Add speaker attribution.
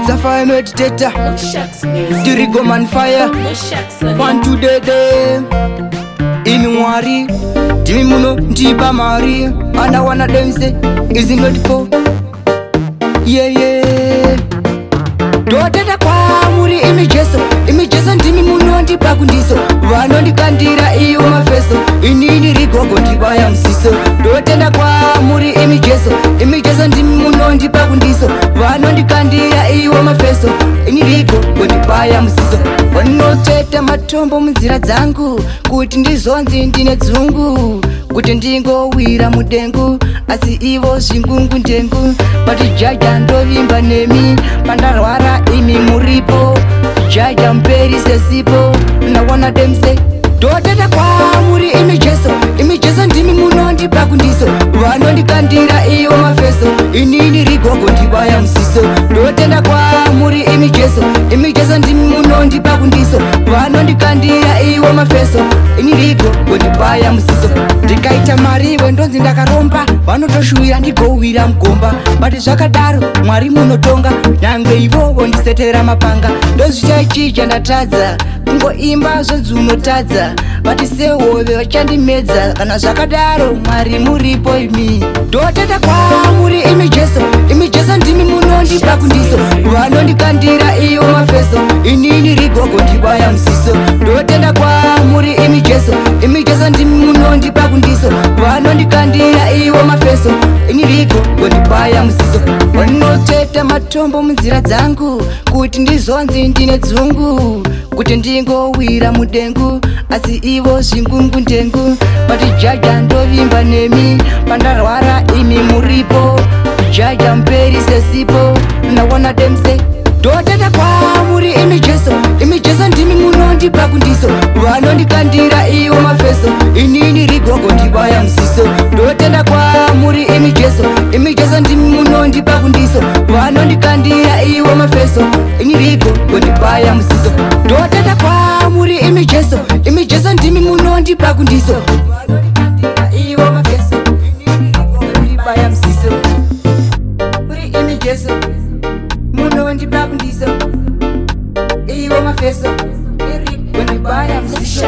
Speaker 1: It's a fire meditator. Dirigo man fire. One to the Imi mwari Jimmy muno njiba mari. And I wanna dance is it not for? Yeah Doteta kwa muri imijeso ndimi muno ndipa kundiso vano ndikandira iyo mafeso inini rigogo ndibaya msiso dotenda kwa muri imijeso ndimi muno ndipa kundiso vano ndikandira iyo mafeso inini rigogo ndibaya msiso vanoteta matombo munzira dzangu kuti ndizonzi ndine dzungu kuti ndingowira mudengu asi ivo zvingungu ndengu pati jaja ndovimba nemi pandarwara imi muripo jaja mperi sesipo nawana demse doteta kwa muri imijeso ndimi muno ndipa kundiso vano ndikandira iyo mafeso inini rigogo ndibaya msiso dotenda kwa muri imijeso ndimi muno ndipa kundiso vano ndikandira iyo mafeso inini rigogo ndibaya msiso ndikaita mari wendonzi ndakaromba vanotoshuwira ndigowira mugomba bati zvakadaro mwari munotonga nyange ivovo ndisetera mapanga ndozvichaichija ndatadza kungoimba zvodzi unotadza vati sehove vachandimedza kana zvakadaro mwari muripo imi ndotenda kwa muri imijeso ndimi muno ndipa kundiso vano ndikandira iyo mafeso inini rigogo ndibaya msiso ndotenda kwa muri imijeso ndimi muno ndipa kundiso vano ndikandira iyo mafeso inini rigogo ndibaya msiso vanoteta matombo munzira dzangu kuti ndizonzi ndine dzungu kuti ndingowira mudengu asi ivo zvingungu ndengu pati jaja ndovimba nemi pandarwara imi muripo jaja mperi sesipo nawana demse dotenda kwa muri imijeso ndimi muno ndipa kundiso vano ndikandira iyo mafeso inini rigogo ndibaya msiso dotenda kwa muri imijeso ndimi muno ndipa kundiso vano ndikandira iyo mafeso inini rigogo ndibaya msiso dotenda kwa muri imijeso ndimi muno ndipa kundiso vano ndikandira iyo mafeso inini rigogo ndibaya msiso muri imijeso muno ndipa kundiso iyo mafeso iri kundibaya msiso.